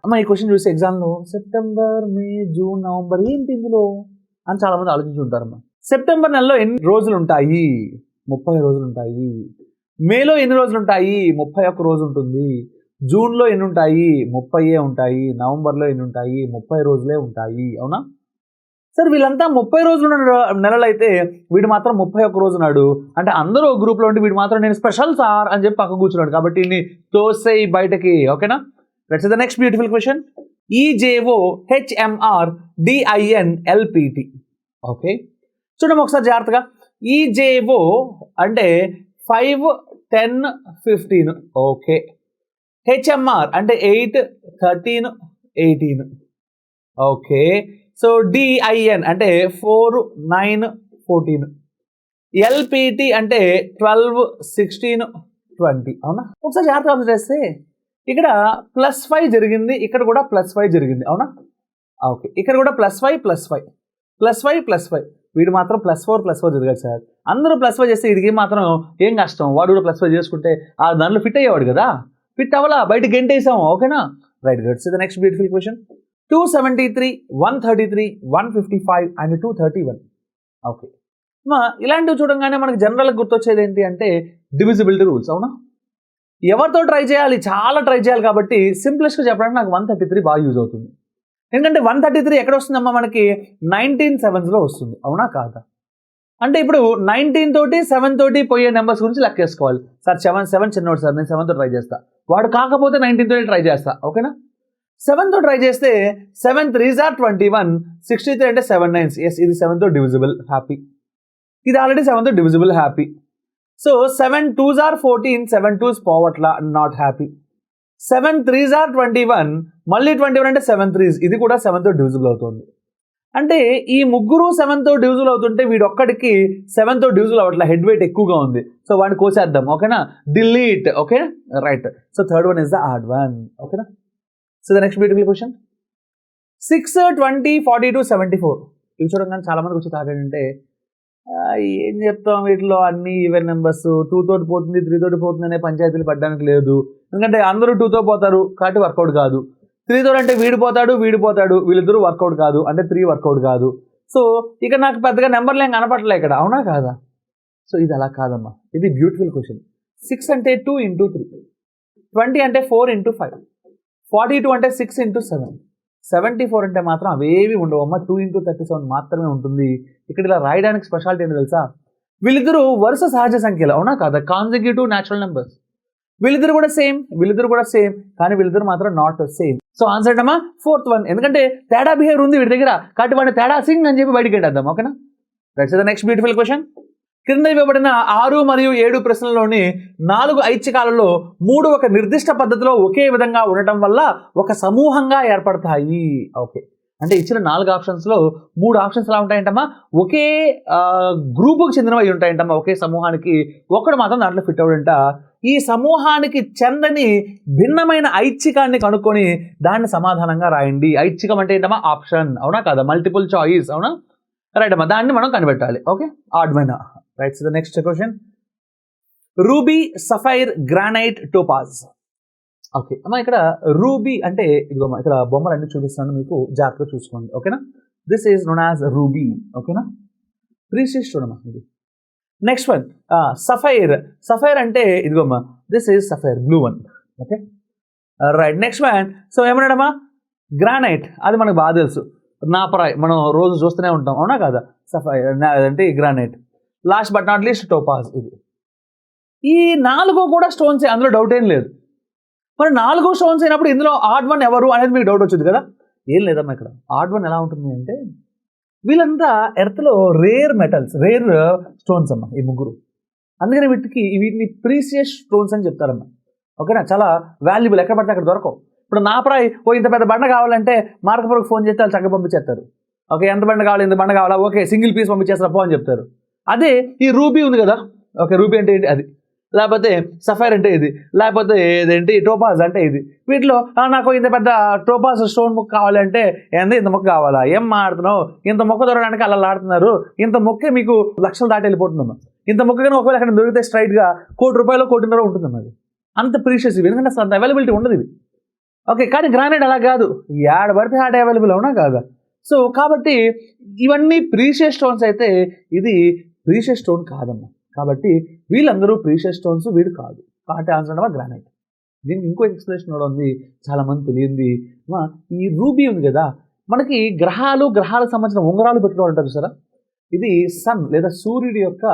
అమ్మ ఈ క్వశ్చన్ చూసి ఎగ్జామ్లో సెప్టెంబర్, మే, జూన్, నవంబర్ ఏంటి ఇందులో అని చాలామంది ఆలోచించి ఉంటారమ్మా. సెప్టెంబర్ నెలలో ఎన్ని రోజులు ఉంటాయి? 30 రోజులు ఉంటాయి. మేలో ఎన్ని రోజులు ఉంటాయి? 31 రోజు ఉంటుంది. జూన్లో ఎన్ని ఉంటాయి? 30 ఉంటాయి. నవంబర్లో ఎన్ని ఉంటాయి? 30 రోజులే ఉంటాయి. అవునా సార్? వీళ్ళంతా 30 రోజులు నెలలు అయితే వీడు మాత్రం 31 రోజు ఉన్నాడు. అంటే అందరూ గ్రూప్లో ఉండి వీడు మాత్రం నేను స్పెషల్ సార్ అని చెప్పి పక్క కూర్చున్నాడు. కాబట్టి ఇన్ని తోసేయి బయటకి. ఓకేనా? Let's see the next beautiful question. EJO HMR DINLPT. Okay, చూడండి ఒకసారి జాగ్రత్తగా. ఈజేఓ అంటే 5, 10, 15. ఓకే. హెచ్ఎంఆర్ అంటే 8, 13, 18. ఓకే. సో డిఐఎన్ అంటే 4, 9, 14. ఎల్పిటి అంటే 12, 16, 20. అవునా? ఒకసారి జాగ్రత్తగా అబ్జర్వ్ చేస్తే ఇక్కడ +5 జరిగింది, ఇక్కడ కూడా +5 జరిగింది. అవునా? ఓకే, ఇక్కడ కూడా +5, +5, +5, +5. వీడు మాత్రం +4 జరిగాడు సార్. అందరూ +5 చేస్తే వీడికి మాత్రం ఏం కష్టం? వాడు కూడా +5 చేసుకుంటే ఆ దాంట్లో ఫిట్ అయ్యేవాడు కదా. ఫిట్ అవ్వాలా, బయట గెంటేసాము. ఓకేనా? Right, guts the next beautiful question. 273, 133, 155 and 231. Okay, ఇలాంటివి చూడంగానే మనకి జనరల్గా గుర్తొచ్చేది ఏంటి అంటే డివిజిబిలిటీ రూల్స్. అవునా? ఎవరితో ట్రై చేయాలి? చాలా ట్రై చేయాలి. కాబట్టి సింప్లెస్ట్గా చెప్పడానికి నాకు 133 బాగా యూజ్ అవుతుంది. ఎందుకంటే 133 ఎక్కడ వస్తుందమ్మా? మనకి 19/7లో వస్తుంది. అవునా కాదా? అంటే ఇప్పుడు 19 తోటి 7 తోటి పోయే నెంబర్స్ గురించి లెక్కేసుకోవాలి. సార్ 7 చిన్నోడు సార్, నేను 7తో ట్రై చేస్తా. వాడు కాకపోతే 19 తోటి ట్రై చేస్తా. ఓకేనా? 7తో ట్రై చేస్తే 7 3s are 21, 63 అంటే 7 9s. ఎస్, ఇది 7తో డివిజిబుల్, హ్యాపీ. ఇది ఆల్రెడీ 7తో divisible, happy. So 7 2s are 14, 7 2s పోవట్లా, నాట్ హ్యాపీ. 7 3s are 21, మళ్ళీ 21 అంటే 7 3s, ఇది కూడా 7తో డివిజిబుల్ అవుతుంది. అంటే ఈ ముగ్గురు 7తో డివిజిబుల్ అవుతుంటే వీడు ఒక్కడికి 7తో డివిజిబుల్ అవ్వట్లా, హెడ్ వెయిట్ ఎక్కువగా ఉంది. సో వాడిని కోసేద్దాం. ఓకేనా? Delete. Okay, right. So third one is the odd one. ఓకేనా? So the next beautiful question. 6, 20, 42, 74. ఇవి చూడగానే చాలా మందికి వచ్చి తాగంటే ఏం చెప్తాం, వీటిలో అన్ని ఈవెన్ నెంబర్స్. 2 తోటి పోతుంది, 3 తోటి పోతుంది అనే పంచాయతీలు పడ్డానికి లేదు. ఎందుకంటే అందరూ 2తో పోతారు కాబట్టి వర్కౌట్ కాదు. 3 తోటి అంటే వీడిపోతాడు, వీళ్ళిద్దరూ వర్కౌట్ కాదు అంటే 3 వర్కౌట్ కాదు. సో ఇక నాకు పెద్దగా నెంబర్లు ఏం కనపడలే ఇక్కడ. అవునా కాదా? సో ఇది అలా కాదమ్మా, ఇది బ్యూటిఫుల్ క్వశ్చన్. 6 అంటే 2 × 3, 20 అంటే 4 × 5, 42 అంటే 6 × 7, 74 అంటే మాత్రం అవేవి ఉండవు అమ్మ, 2 × 37 మాత్రమే ఉంటుంది. ఇక్కడ ఇలా రాయడానికి స్పెషాలిటీ ఏంటో తెలుసా? వీళ్ళిద్దరూ వరుస సహజ సంఖ్యలు. అవునా కాదా? Consecutive natural numbers. వీళ్ళిద్దరు కూడా సేమ్, కానీ వీళ్ళిద్దరు మాత్రం నాట్ సేమ్. సో ఆన్సర్ ఏంటమ్మా? 4th one. ఎందుకంటే తేడా బిహేవియర్ ఉంది వీడి దగ్గర, కాబట్టి వాడిని తేడా సింగ్ అని చెప్పి బయటికి వెళ్ళేద్దాం. ఓకేనా? That's the next beautiful question. క్రింద ఇవ్వబడిన 6 మరియు 7 ప్రశ్నల్లోని 4 ఐచ్ఛికాలలో 3 ఒక నిర్దిష్ట పద్ధతిలో ఒకే విధంగా ఉండటం వల్ల ఒక సమూహంగా ఏర్పడతాయి. ఓకే, అంటే ఇచ్చిన 4 ఆప్షన్స్లో 3 ఆప్షన్స్ ఎలా ఉంటాయంటమ్మా? ఒకే గ్రూపుకి చెందినవి ఉంటాయంటమ్మా, ఒకే సమూహానికి. ఒకడు మాత్రం దాంట్లో ఫిట్ అవుడంట. ఈ సమూహానికి చెందని భిన్నమైన ఐచ్ఛికాన్ని కనుక్కొని దాన్ని సమాధానంగా రాయండి. ఐచ్ఛికం అంటే ఏంటమ్మా? ఆప్షన్. అవునా కాదా? Multiple choice. అవునా? రైట్ అమ్మా, దాన్ని మనం కనిపెట్టాలి. ఓకే, ఆడ్మైనా. Right. So the next question. Ruby, sapphire, granite, topaz. Okay అమ్మా, ఇక్కడ రూబీ అంటే ఇదిగోమ్మా, ఇక్కడ బొమ్మలు అన్ని చూపిస్తాను మీకు, జాగ్రత్తగా చూసుకోండి. ఓకేనా? This is known as ruby. ఓకేనా? ప్రీషియస్ చూడమ్మా ఇది. నెక్స్ట్ వన్ సఫైర్ అంటే ఇదిగోమ్మా, this is sapphire, blue one. Okay, right. Next one. So ఏమన్నాడమ్మా? గ్రానైట్. అది మనకు బాగా తెలుసు, నాపరాయ్, మనం రోజు చూస్తూనే ఉంటాం. అవునా కాదా? సఫైర్ అంటే granite. Last but not least Topaz. ఇది ఈ 4 కూడా స్టోన్స్, అందులో డౌట్ ఏం లేదు. మరి 4 స్టోన్స్ అయినప్పుడు ఇందులో ఆడ్ వన్ ఎవరు అనేది మీకు డౌట్ వచ్చింది కదా. ఏం లేదమ్మా, ఇక్కడ ఆడ్ వన్ ఎలా ఉంటుంది అంటే వీళ్ళంతా ఎర్త్లో రేర్ మెటల్స్, రేర్ స్టోన్స్ అమ్మా ఈ ముగ్గురు. అందుకని వీటిని ప్రీసియస్ స్టోన్స్ అని చెప్తారమ్మా. ఓకేనా? చాలా వాల్యుబుల్, ఎక్కడ పడితే అక్కడ దొరకవు. ఇప్పుడు నాపరాయి ఇంత పెద్ద బండ కావాలంటే మార్కపురకు ఫోన్ చేస్తే వాళ్ళు చక్కగా పంపించేస్తారు. ఓకే, ఎంత బండ కావాలి, ఇంత బండ కావాలా, ఓకే సింగిల్ పీస్ పంపించేస్తారు పో అని చెప్తారు. అదే ఈ రూబీ ఉంది కదా, ఓకే రూబీ అంటే ఏంటి అది, లేకపోతే సఫైర్ అంటే ఇది, లేకపోతే ఏదేంటి టోపాజ్ అంటే ఇది. వీటిలో నాకు ఇంత పెద్ద టోపాజ్ స్టోన్ ముక్క కావాలంటే ఏంది, ఇంత ముక్క కావాలా, ఏం మాడుతున్నావు, ఇంత మొక్క దొరకడానికి అలా ఆడుతున్నారు, ఇంత మొక్కే మీకు లక్షలు దాటి వెళ్ళిపోతుందమ్మా. ఇంత మొక్కగానే ఒకవేళ అక్కడ దొరికితే స్ట్రైట్గా ₹1 కోటి, ₹1.5 కోటి ఉంటుందమ్మా. అది అంత ప్రీషియస్ ఇవి, ఎందుకంటే అంత అవైలబిలిటీ ఉండదు ఇవి. ఓకే, కానీ గ్రానైట్ అలా కాదు, యాడ పడితే ఆడ అవైలబుల్, అవునా కాదా? సో కాబట్టి ఇవన్నీ ప్రీషియస్ స్టోన్స్ అయితే ఇది ప్రీషియస్ స్టోన్ కాదమ్మా. కాబట్టి వీళ్ళందరూ ప్రీషియస్ స్టోన్స్, వీడు కాదు. కాబట్టి ఆన్సర్ అన్నమా గ్రానైట్. దీనికి ఇంకో ఎక్స్ప్లెనేషన్ కూడా ఉంది, చాలామంది తెలియంది. ఈ రూబీ ఉంది కదా, మనకి గ్రహాలకు సంబంధించిన ఉంగరాలు పెట్టుకోవాలి ఉంటారు సరే, ఇది సన్ లేదా సూర్యుడి యొక్క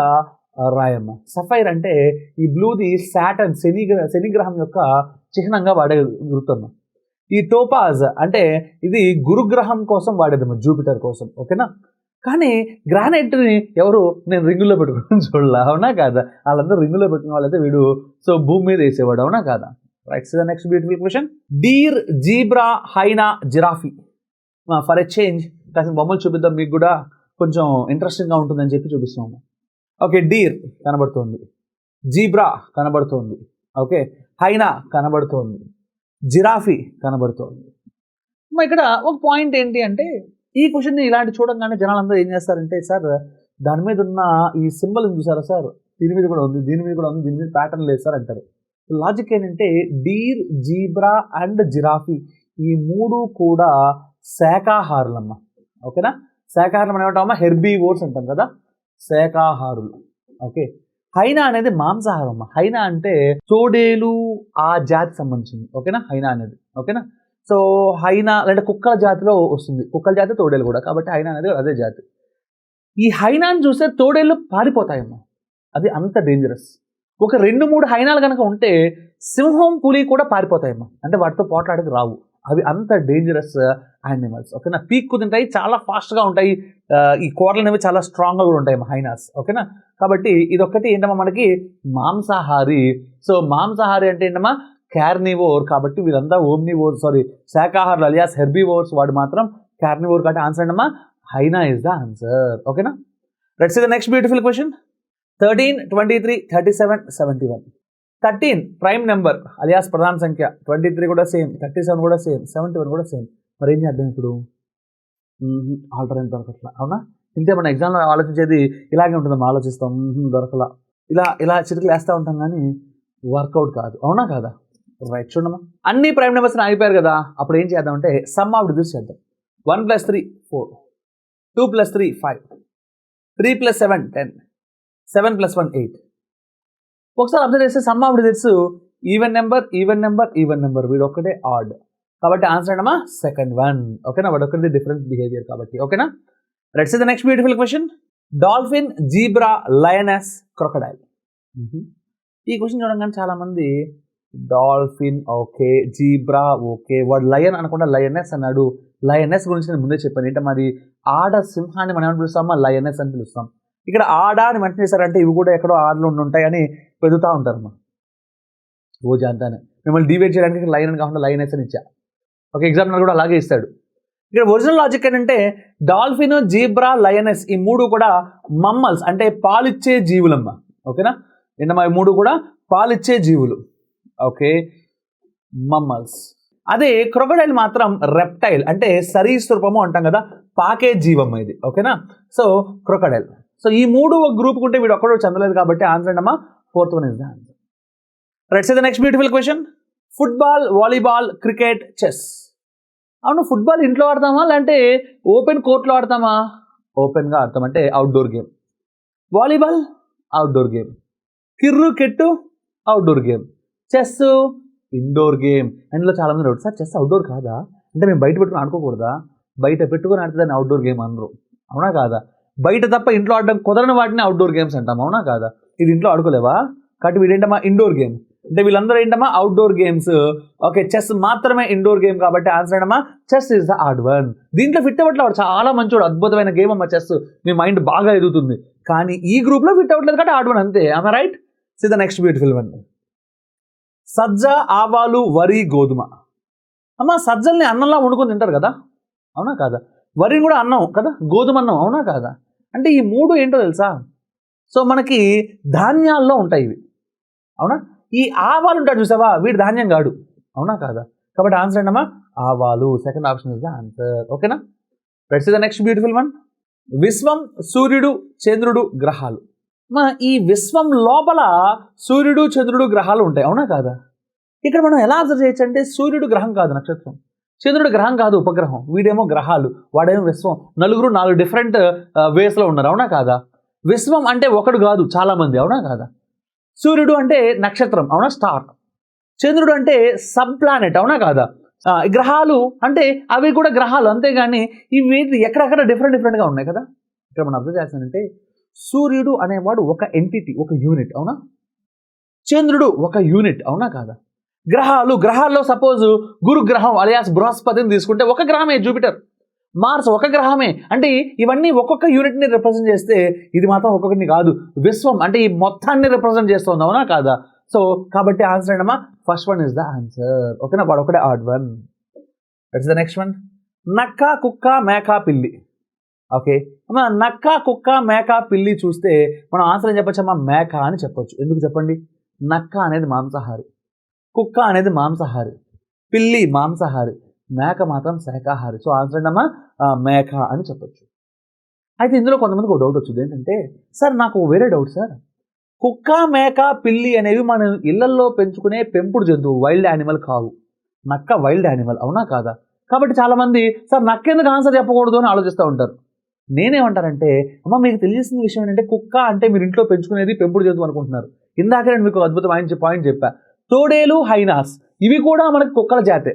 రాయమ్మ. సఫైర్ అంటే ఈ బ్లూది సాటర్న్ శని గ్రహం యొక్క చిహ్నంగా వాడే గుర్తమ్మ. ఈ టోపాజ్ అంటే ఇది గురుగ్రహం కోసం వాడేదమ్మా, జూపిటర్ కోసం. ఓకేనా? కానీ గ్రానైట్ని ఎవరు నేను రింగుల్లో పెట్టుకుని చూడాల, అవునా కాదా? వాళ్ళందరూ రింగుల్లో పెట్టుకున్న వాళ్ళైతే వీడు సో భూమి మీద వేసేవాడు, అవునా కాదా? Right, so the next beautiful question. Deer, zebra, hyena, giraffe. For a change కాసిన బొమ్మలు చూపిద్దాం, మీకు కూడా కొంచెం ఇంట్రెస్టింగ్గా ఉంటుందని చెప్పి చూపిస్తున్నాము. ఓకే, డీర్ కనబడుతుంది, జీబ్రా కనబడుతుంది, ఓకే, హైనా కనబడుతోంది, జిరాఫీ కనబడుతోంది. ఇక్కడ ఒక పాయింట్ ఏంటి అంటే, ఈ క్వశ్చన్ని ఇలాంటి చూడంగానే జనాలందరూ ఏం చేస్తారంటే, సార్ దాని మీద ఉన్న ఈ సింబల్ చూసారా సార్, దీని మీద కూడా ఉంది, దీని మీద కూడా ఉంది, దీని మీద ప్యాటర్న్ లేదు సార్ అంటారు. లాజిక్ ఏంటంటే డీర్, జీబ్రా అండ్ జిరాఫీ ఈ మూడు కూడా శాకాహారులమ్మ. ఓకేనా? శాకాహారం ఏమంటామా, హెర్బీవోర్స్ అంటాం కదా, శాకాహారులు. ఓకే, హైనా అనేది మాంసాహారం అమ్మ. హైనా అంటే తోడేలు ఆ జాతి సంబంధించింది. ఓకేనా? హైనా అనేది. ఓకేనా? సో హైనా అంటే కుక్కల జాతిలో వస్తుంది, కుక్కల జాతి తోడేలు కూడా, కాబట్టి హైనా అనేది అదే జాతి. ఈ హైనాను చూస్తే తోడేళ్ళు పారిపోతాయమ్మా, అది అంత డేంజరస్. ఒక 2-3 హైనాలు కనుక ఉంటే సింహం, పులి కూడా పారిపోతాయమ్మా, అంటే వాటితో పోట్లాడకి రావు, అవి అంత డేంజరస్ యానిమల్స్. ఓకేనా? పీక్కు తింటాయి, చాలా ఫాస్ట్గా ఉంటాయి, ఈ కోరలు అనేవి చాలా స్ట్రాంగ్గా కూడా ఉంటాయి హైనాస్. ఓకేనా? కాబట్టి ఇదొక్కటి ఏంటమ్మా మనకి మాంసాహారి. సో మాంసాహారి అంటే ఏంటమ్మా, కార్నివోర్. కాబట్టి వీళ్ళంతా ఓమ్నివోర్, శాకాహారులు అలియాస్ హెర్బీవోర్స్, వాడు మాత్రం కార్నివోర్. కాబట్టి ఆన్సర్ ఏంటమ్మా, హైనా ఇస్ ద ఆన్సర్. ఓకేనా? Let's see the next beautiful question. 13, 23, 37, 71. 13 prime number alias ప్రధాన సంఖ్య, 23 కూడా సేమ్, 37 కూడా సేమ్, 71 కూడా సేమ్. మరి ఏం చేద్దాం ఇప్పుడు? ఆల్టర్నేట్ దొరకట్లా, అవునా? ఇంతే మన ఎగ్జామ్లో ఆలోచించేది ఇలాగే ఉంటుందమ్మా, ఆలోచిస్తాం దొరకలా, ఇలా చిరుకులు వేస్తూ ఉంటాం కానీ వర్కౌట్ కాదు, అవునా కాదా? రైట్, చూడమ్మా, అన్ని ప్రైమ్ నెంబర్స్ని ఆగిపోయారు కదా, అప్పుడు ఏం చేద్దామంటే సమ్ ఆఫ్ డిజిట్స్ చేద్దాం. 1 + 3 4, 2 + 3 5, 3 + 7 10, 7 + 1 8. ఒకసారి అబ్జర్వ్ చేస్తే some of digits even number, వీడు ఒక్కటే ఆడ్. కాబట్టి ఆన్సర్ ఏంటమ్మా, సెకండ్ వన్. ఓకేనా? వాడు ఒక్కటి డిఫరెంట్ బిహేవియర్ కాబట్టి. ఓకేనా? Let's see the next beautiful question. Dolphin, zebra, lioness, crocodile. ఈ క్వశ్చన్ చూడంగానే చాలా మంది డాల్ఫిన్ ఓకే, జీబ్రా ఓకే, వాడు లయన్ అనకుండా లయనెస్ అన్నాడు. లయనెస్ గురించి నేను ముందే చెప్పాను. ఏంటో మరి ఆడ సింహాన్ని మనం ఏమని పిలుస్తామా, లయనెస్ అని పిలుస్తాం. ఇక్కడ ఆడ అని మెన్షన్ చేశారంటే ఇవి కూడా ఎక్కడో ఆడలు ఉంటాయి అని పెరుగుతూ ఉంటారమ్మా. ఓ జాంతానే మిమ్మల్ని డివైడ్ చేయడానికి లయన్ అని కాకుండా లయనెస్ అని ఇచ్చా. ఒక ఎగ్జాంపుల్ కూడా అలాగే ఇస్తాడు. ఇక్కడ ఒరిజినల్ లాజిక్ ఏంటంటే డాల్ఫిన్, జీబ్రా, లయనెస్ ఈ మూడు కూడా మమ్మల్స్ అంటే పాలిచ్చే జీవులమ్మ. ఓకేనా? ఏంటమ్మా, ఈ మూడు కూడా పాలిచ్చే జీవులు. Okay, mammals. అదే క్రొకడైల్ మాత్రం రెప్టైల్ అంటే సరీసృపము అంటాం కదా, పాకే జీవమ్మ ఇది. ఓకేనా? So crocodile. సో ఈ మూడు ఒక గ్రూప్ ఉంటే వీడు ఒక్కడో చెందలేదు కాబట్టి ఆన్సర్ ఏంటమ్మా, fourth one is the answer. Right, see the next beautiful question. Football, volleyball, cricket, chess. అవును, ఫుట్బాల్ ఇంట్లో ఆడతామా లేదంటే ఓపెన్ కోర్ట్లో ఆడతామా? ఓపెన్గా ఆడతాం, అంటే outdoor game. Volleyball outdoor game. Cricket outdoor game. Chess indoor game. అందులో చాలామంది అడుగుతారు, సార్ చెస్ అవుట్డోర్ కాదా? అంటే మేము బయట పెట్టుకుని ఆడుకోకూడదా? బయట పెట్టుకుని ఆడితే దాన్ని అవుట్డోర్ గేమ్ అనరు, అవునా కాదా? బయట తప్ప ఇంట్లో ఆడడం కుదరని వాటిని అవుట్డోర్ గేమ్స్ అంటాం, అవునా కాదా? ఇది ఇంట్లో ఆడుకోలేవా? కాబట్టి వీడేంటమ్మా, ఇండోర్ గేమ్. అంటే వీళ్ళందరూ ఏంటమ్మా, అవుట్డోర్ గేమ్స్. ఓకే, చెస్ మాత్రమే ఇండోర్ గేమ్ కాబట్టి ఆన్సర్ ఏంటమ్మా, chess is the odd one. దీంట్లో ఫిట్ అవ్వట్లేదు, వాడు చాలా మంచోడు, అద్భుతమైన గేమ్ అమ్మా చెస్, మీ మైండ్ బాగా ఎదుగుతుంది. కానీ ఈ గ్రూప్లో ఫిట్ అవ్వట్లేదు కాబట్టి ఆడ్ వన్ అంతే. ఆమె right. See the next beautiful one. సజ్జ, ఆవాలు, వరి, గోధుమ. అమ్మ, సజ్జల్ని అన్నంలా వండుకొని తింటారు కదా, అవునా కాదా? వరిని కూడా అన్నం కదా, గోధుమ అన్నం, అవునా కాదా? అంటే ఈ మూడు ఏంటో తెలుసా? సో మనకి ధాన్యాల్లో ఉంటాయి ఇవి, అవునా? ఈ ఆవాలు ఉంటాడు చూసావా, వీడు ధాన్యం కాడు, అవునా కాదా? కాబట్టి ఆన్సర్ ఏంటమ్మా, ఆవాలు. Second option is the answer. ఓకేనా? Let's see the next beautiful one. విశ్వం, సూర్యుడు, చంద్రుడు, గ్రహాలు. ఈ విశ్వం లోపల సూర్యుడు, చంద్రుడు, గ్రహాలు ఉంటాయి, అవునా కాదా? ఇక్కడ మనం ఎలా అబ్జర్వ్ చేయొచ్చు అంటే సూర్యుడు గ్రహం కాదు, నక్షత్రం. చంద్రుడు గ్రహం కాదు, ఉపగ్రహం. వీడేమో గ్రహాలు, వాడేమో విశ్వం. నలుగురు 4 డిఫరెంట్ వేస్లో ఉన్నారు, అవునా కాదా? విశ్వం అంటే ఒకడు కాదు, చాలా మంది, అవునా కాదా? సూర్యుడు అంటే నక్షత్రం, అవునా, స్టార్. చంద్రుడు అంటే సబ్ ప్లానెట్, అవునా కాదా? గ్రహాలు అంటే అవి కూడా గ్రహాలు, అంతేగాని ఇవి ఎక్కడెక్కడ డిఫరెంట్గా ఉన్నాయి కదా. ఇక్కడ మనం అబ్జర్వ్ చేస్తానంటే సూర్యుడు అనేవాడు ఒక ఎంటిటీ, ఒక యూనిట్, అవునా. చంద్రుడు ఒక యూనిట్, అవునా కాదా? గ్రహాల్లో సపోజ్ గురుగ్రహం అలియాస్ బృహస్పతిని తీసుకుంటే ఒక గ్రహమే జూపిటర్. మార్స్ ఒక గ్రహమే. అంటే ఇవన్నీ ఒక్కొక్క యూనిట్ని రిప్రజెంట్ చేస్తే ఇది మాత్రం ఒక్కొక్కటిని కాదు, విశ్వం అంటే ఈ మొత్తాన్ని రిప్రజెంట్ చేస్తుంది, అవునా కాదా? సో కాబట్టి ఆన్సర్ ఏంటమ్మా, first one is the answer. ఓకేనా, వాడు ఒకటే odd one. That's the next one. నక్క, కుక్క, మేక, పిల్లి. ఓకే అమ్మా, నక్క, కుక్క, మేక, పిల్లి చూస్తే మనం ఆన్సర్ ఏం చెప్పొచ్చమ్మా, మేక అని చెప్పొచ్చు. ఎందుకు చెప్పండి? నక్క అనేది మాంసాహారి, కుక్క అనేది మాంసాహారి, పిల్లి మాంసాహారి, మేక మాత్రం శాకాహారి. సో ఆన్సర్ ఏంటమ్మా, మేక అని చెప్పొచ్చు. అయితే ఇందులో కొంతమందికి ఒక డౌట్ వచ్చింది, ఏంటంటే సార్ నాకు వేరే డౌట్ సార్, కుక్క, మేక, పిల్లి అనేవి మనం ఇళ్లల్లో పెంచుకునే పెంపుడు జంతువు, వైల్డ్ యానిమల్ కావు. నక్క వైల్డ్ యానిమల్, అవునా కాదా? కాబట్టి చాలామంది సార్ నక్క ఎందుకు ఆన్సర్ చెప్పకూడదు అని ఆలోచిస్తూ ఉంటారు. నేనేమంటానంటే అమ్మ, మీకు తెలిసిన విషయం ఏంటంటే కుక్క అంటే మీరు ఇంట్లో పెంచుకునేది పెంపుడు జంతువు అనుకుంటున్నారు. ఇందాక నేను మీకు అద్భుతమైన పాయింట్ చెప్పా, తోడేలు, హైనాస్ ఇవి కూడా మనకి కుక్కల జాతే.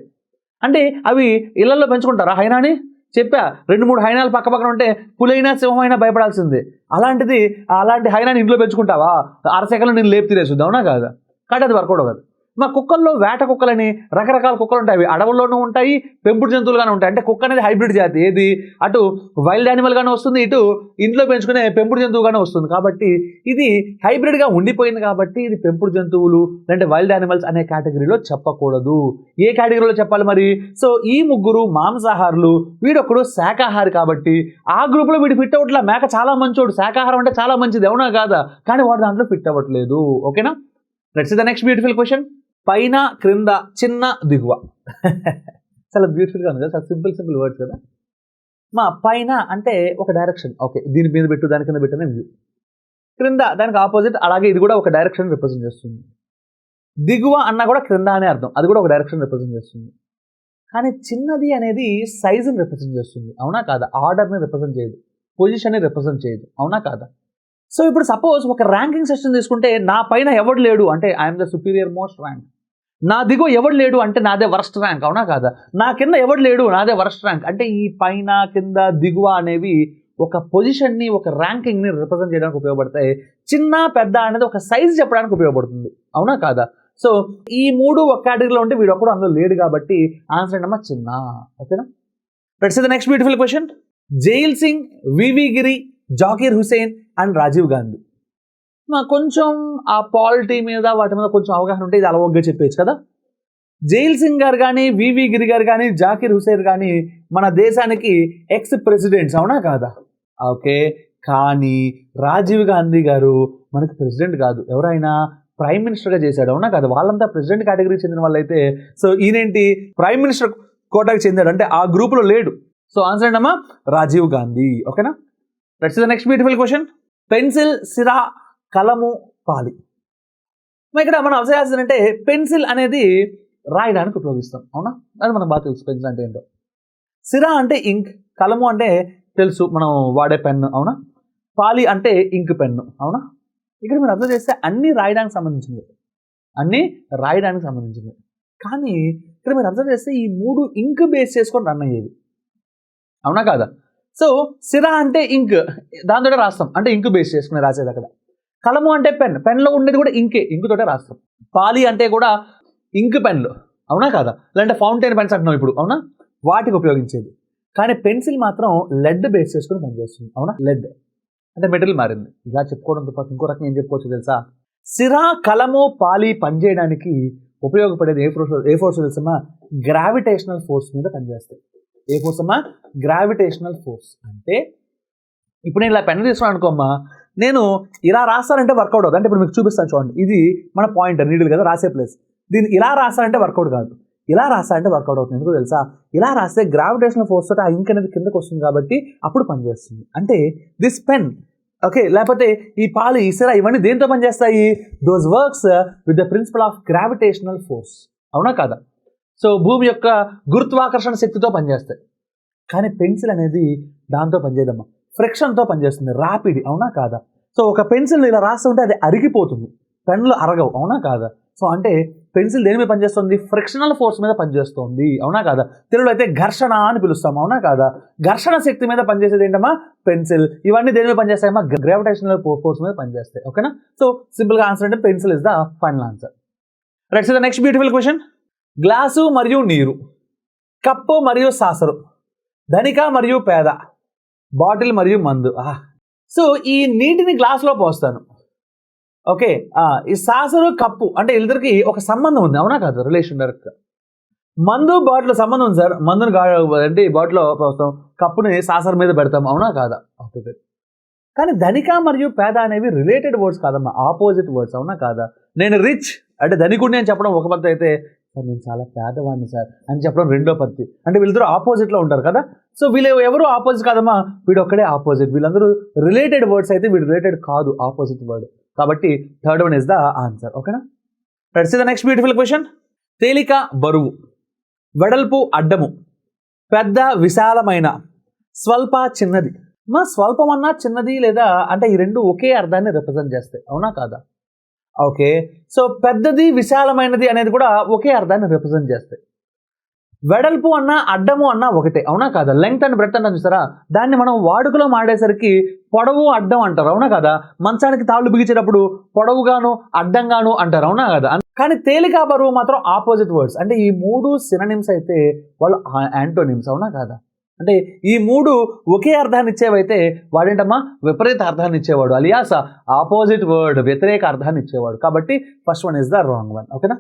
అంటే అవి ఇళ్లలో పెంచుకుంటారా హైనాని? చెప్పా, 2-3 హైనాలు పక్కపక్కన ఉంటే పులైనా సింహమైనా భయపడాల్సిందే. అలాంటి హైనాని ఇంట్లో పెంచుకుంటావా? అరసెకలు నేను లేపు తినేసుద్ది, అవునా కాదా? కాబట్టి అది వర్కౌట్ అవ్వదు. మా కుక్కల్లో వేట కుక్కలని రకరకాల కుక్కలు ఉంటాయి, అవి అడవుల్లోనూ ఉంటాయి, పెంపుడు జంతువులుగానే ఉంటాయి. అంటే కుక్క అనేది హైబ్రిడ్ జాతి, ఏది అటు వైల్డ్ యానిమల్గానే వస్తుంది, ఇటు ఇంట్లో పెంచుకునే పెంపుడు జంతువుగానే వస్తుంది. కాబట్టి ఇది హైబ్రిడ్గా ఉండిపోయింది, కాబట్టి ఇది పెంపుడు జంతువులు అంటే వైల్డ్ యానిమల్స్ అనే కేటగిరీలో చెప్పకూడదు. ఏ కేటగిరీలో చెప్పాలి మరి? సో ఈ ముగ్గురు మాంసాహారులు, వీడొక్కడు శాకాహారి, కాబట్టి ఆ గ్రూప్లో వీడు ఫిట్ అవ్వట్లా. మేక చాలా మంచోడు, శాకాహారం అంటే చాలా మంచిది, అవునా కాదా? కానీ వాడు దాంట్లో ఫిట్ అవ్వట్లేదు. ఓకేనా, let's see the next beautiful question. పైన, క్రింద, చిన్న, దిగువ. చాలా బ్యూటిఫుల్గా ఉంది కదా, చాలా సింపుల్ వర్డ్స్ కదా. మా పైన అంటే ఒక డైరెక్షన్, ఓకే, దీని మీద పెట్టు, దాని కింద పెట్టనే వ్యూ. క్రింద దానికి ఆపోజిట్, అలాగే ఇది కూడా ఒక డైరెక్షన్ రిప్రజెంట్ చేస్తుంది. దిగువ అన్నా కూడా క్రింద అనే అర్థం, అది కూడా ఒక డైరెక్షన్ రిప్రజెంట్ చేస్తుంది. కానీ చిన్నది అనేది సైజుని రిప్రజెంట్ చేస్తుంది, అవునా కాదా? ఆర్డర్ని రిప్రజెంట్ చేయదు, పొజిషన్ని రిప్రజెంట్ చేయదు, అవునా కాదా? సో ఇప్పుడు సపోజ్ ఒక ర్యాంకింగ్ సెషన్ తీసుకుంటే నా పైన ఎవడు లేడు అంటే I'm the superior most rank, నా దిగువ ఎవడు లేడు అంటే నాదే వరస్ట్ ర్యాంక్, అవునా కాదా? నా కింద ఎవడు లేడు, నాదే వరస్ట్ ర్యాంక్. అంటే ఈ పైన, కింద, దిగువ అనేవి ఒక పొజిషన్ని, ఒక ర్యాంకింగ్ని రిప్రజెంట్ చేయడానికి ఉపయోగపడతాయి. చిన్న, పెద్ద అనేది ఒక సైజు చెప్పడానికి ఉపయోగపడుతుంది, అవునా కాదా? సో ఈ 3 ఒక కేటగిరీలో ఉంటే వీడు ఒక్కడు అందులో లేడు, కాబట్టి ఆన్సర్ ఏంటమ్మా, చిన్న. ఓకేనా, let's see the next beautiful question. Zail Singh, V V Giri, Zakir Hussain and Rajiv Gandhi. కొంచెం ఆ పాలిటీ మీద వాటి మీద కొంచెం అవగాహన ఉంటే ఇది అలవగ్గా చెప్పేచ్చు కదా. జైల్ సింగ్ గారు కానీ, వివి గిరి గారు కానీ, జాకీర్ హుసేన్ కానీ మన దేశానికి ఎక్స్ ప్రెసిడెంట్స్, అవునా కాదా? ఓకే, కానీ రాజీవ్ గాంధీ గారు మనకి ప్రెసిడెంట్ కాదు, ఎవరైనా ప్రైమ్ మినిస్టర్గా చేశాడు, అవునా కాదు? వాళ్ళంతా ప్రెసిడెంట్ కేటగిరీకి చెందిన వాళ్ళైతే సో ఈయనేంటి ప్రైమ్ మినిస్టర్ కోటాకి చెందాడు, అంటే ఆ గ్రూప్లో లేడు. సో ఆన్సర్ ఏంటమ్మా, రాజీవ్ గాంధీ. ఓకేనా, let's see the next beautiful question. Pencil, సిరా, కలము, పాలి. ఇక్కడ మనం అబ్జర్వ్ చేస్తానంటే పెన్సిల్ అనేది రాయడానికి ఉపయోగిస్తాం, అవునా? అది మనకు బాగా తెలుసు పెన్సిల్ అంటే ఏంటో. సిరా అంటే ఇంక్, కలము అంటే తెలుసు మనం వాడే పెన్ను, అవునా? పాలి అంటే ఇంక్ పెన్ను, అవునా? ఇక్కడ మీరు అబ్జర్వ్ చేస్తే అన్నీ రాయడానికి సంబంధించింది, కానీ ఇక్కడ మీరు అబ్జర్వ్ చేస్తే ఈ 3 ఇంక్ బేస్ చేసుకొని రన్ అయ్యేవి, అవునా కాదా? సో సిరా అంటే ఇంక్, దాంతో రాస్తాం, అంటే ఇంక్ బేస్ చేసుకుని రాసేది. అక్కడ కలము అంటే పెన్లో ఉండేది కూడా ఇంకుతోటే రాస్తాం. పాలి అంటే కూడా ఇంక్ పెన్లు, అవునా కాదా? లేదంటే ఫౌంటైన్ పెన్స్ అంటున్నాం ఇప్పుడు, అవునా? వాటికి ఉపయోగించేది. కానీ పెన్సిల్ మాత్రం లెడ్ బేస్ చేసుకుని పనిచేస్తుంది, అవునా? లెడ్ అంటే మెటీరియల్ మారింది. ఇలా చెప్పుకోవడంతో పాటు ఇంకో రకం ఏం చెప్పుకోవచ్చు తెలుసా? సిరా, కలము, పాలి పనిచేయడానికి ఉపయోగపడేది ఏ ఫోర్స్ తెలుసమ్మా? గ్రావిటేషనల్ ఫోర్స్ మీద పనిచేస్తాయి. ఏ ఫోర్స్ అమ్మా? Gravitational force. అంటే ఇప్పుడు నేను ఇలా పెన్ను తీసుకున్నాను అనుకోమ్మా, నేను ఇలా రాస్తానంటే వర్కౌట్ అవుతుంది. అంటే ఇప్పుడు మీకు చూపిస్తాను చూడండి, ఇది మన పాయింటర్, నీడిల్ కదా రాసే ప్లేస్. దీన్ని ఇలా రాస్తానంటే వర్కౌట్ కాదు, ఇలా రాస్తానంటే వర్కౌట్ అవుతుంది. ఎందుకు తెలుసా? ఇలా రాస్తే గ్రావిటేషనల్ ఫోర్స్ తోటి ఆ ఇంక్ అనేది కిందకు వస్తుంది, కాబట్టి అప్పుడు పనిచేస్తుంది. అంటే దిస్ పెన్, ఓకే, లేకపోతే ఈ పాలి, సిరా ఇవన్నీ దేంతో పనిచేస్తాయి? Those works with the principle of gravitational force. అవునా కాదా? సో భూమి యొక్క గురుత్వాకర్షణ శక్తితో పనిచేస్తాయి. కానీ పెన్సిల్ అనేది దాంతో పనిచేయదమ్మా, ఫ్రిక్షన్తో పనిచేస్తుంది, ర్యాపిడ్. అవునా కాదా? సో ఒక పెన్సిల్ ఇలా రాస్తుంటే అది అరిగిపోతుంది, పెన్నులు అరగవు. అవునా కాదా? సో అంటే పెన్సిల్ దేని మీద పనిచేస్తుంది? ఫ్రిక్షనల్ ఫోర్స్ మీద పనిచేస్తుంది. అవునా కాదా? తెలుగులో అయితే ఘర్షణ అని పిలుస్తాం. అవునా కాదా? ఘర్షణ శక్తి మీద పనిచేసేది ఏంటమ్మా? పెన్సిల్. ఇవన్నీ దేని మీద పనిచేస్తాయమ్మా? గ్రావిటేషనల్ ఫోర్స్ మీద పనిచేస్తాయి. ఓకేనా? సో సింపుల్గా ఆన్సర్ అంటే pencil is the final answer. Right. So the next beautiful question. Glass మరియు నీరు, కప్పు మరియు సాసరు, ధనిక మరియు పేద, బాటిల్ మరియు మందు. సో ఈ నీటిని గ్లాసులో పోస్తాను. ఓకే, ఈ సాసరు కప్పు అంటే ఇద్దరికి ఒక సంబంధం ఉంది. అవునా కాదు? రిలేషన్ డైరెక్ట్గా. మందు బాటిల్ సంబంధం ఉంది సార్. మందుని అంటే బాటిల్లో పోస్తాం, కప్పుని సాసర్ మీద పెడతాం. అవునా కాదా? ఓకే. కానీ ధనిక మరియు పేద అనేవి రిలేటెడ్ వర్డ్స్ కాదమ్మా, ఆపోజిట్ వర్డ్స్. అవునా కాదా? నేను రిచ్ అంటే ధనికుడిని అని చెప్పడం ఒక పద్ధతి అయితే, సార్ నేను చాలా పేదవాడిని సార్ అని చెప్పడం రెండో పద్ధతి. అంటే వీళ్ళిద్దరూ ఆపోజిట్లో ఉంటారు కదా. సో వీళ్ళు ఎవరు ఆపోజిట్ కాదమ్మా, వీడు ఒక్కడే ఆపోజిట్. వీళ్ళందరూ రిలేటెడ్ వర్డ్స్ అయితే వీడు రిలేటెడ్ కాదు, ఆపోజిట్ వర్డ్. కాబట్టి third one is the answer. ఓకేనా? Let's see the next beautiful question. తేలిక బరువు, వెడల్పు అడ్డము, పెద్ద విశాలమైన, స్వల్ప చిన్నది. మా స్వల్పం అన్నా చిన్నది లేదా అంటే ఈ రెండు ఒకే అర్థాన్ని రిప్రజెంట్ చేస్తాయి. అవునా కాదా? ఓకే. సో పెద్దది విశాలమైనది అనేది కూడా ఒకే అర్థాన్ని రిప్రజెంట్ చేస్తాయి. వెడల్పు అన్నా అడ్డము అన్నా ఒకటే. అవునా కాదా? లెంగ్త్ అండ్ బ్రెడ్త్ అన్నా చూసారా, దాన్ని మనం వాడుకలో మాడేసరికి పొడవు అడ్డం అంటారు. అవునా కదా? మంచానికి తాళ్ళు బిగించేటప్పుడు పొడవుగాను అడ్డంగాను అంటారు. అవునా కదా? కానీ తేలిక బరువు మాత్రం ఆపోజిట్ వర్డ్స్. అంటే ఈ మూడు సినోనిమ్స్ అయితే వాళ్ళు యాంటోనిమ్స్. అవునా కాదా? అంటే ఈ మూడు ఒకే అర్థాన్ని ఇచ్చేవైతే వాడేంటమ్మా? విపరీత అర్థాన్ని ఇచ్చేవాడు, అలియాస్ ఆపోజిట్ వర్డ్, వ్యతిరేక అర్థాన్ని ఇచ్చేవాడు. కాబట్టి first one is the wrong one. ఓకేనా?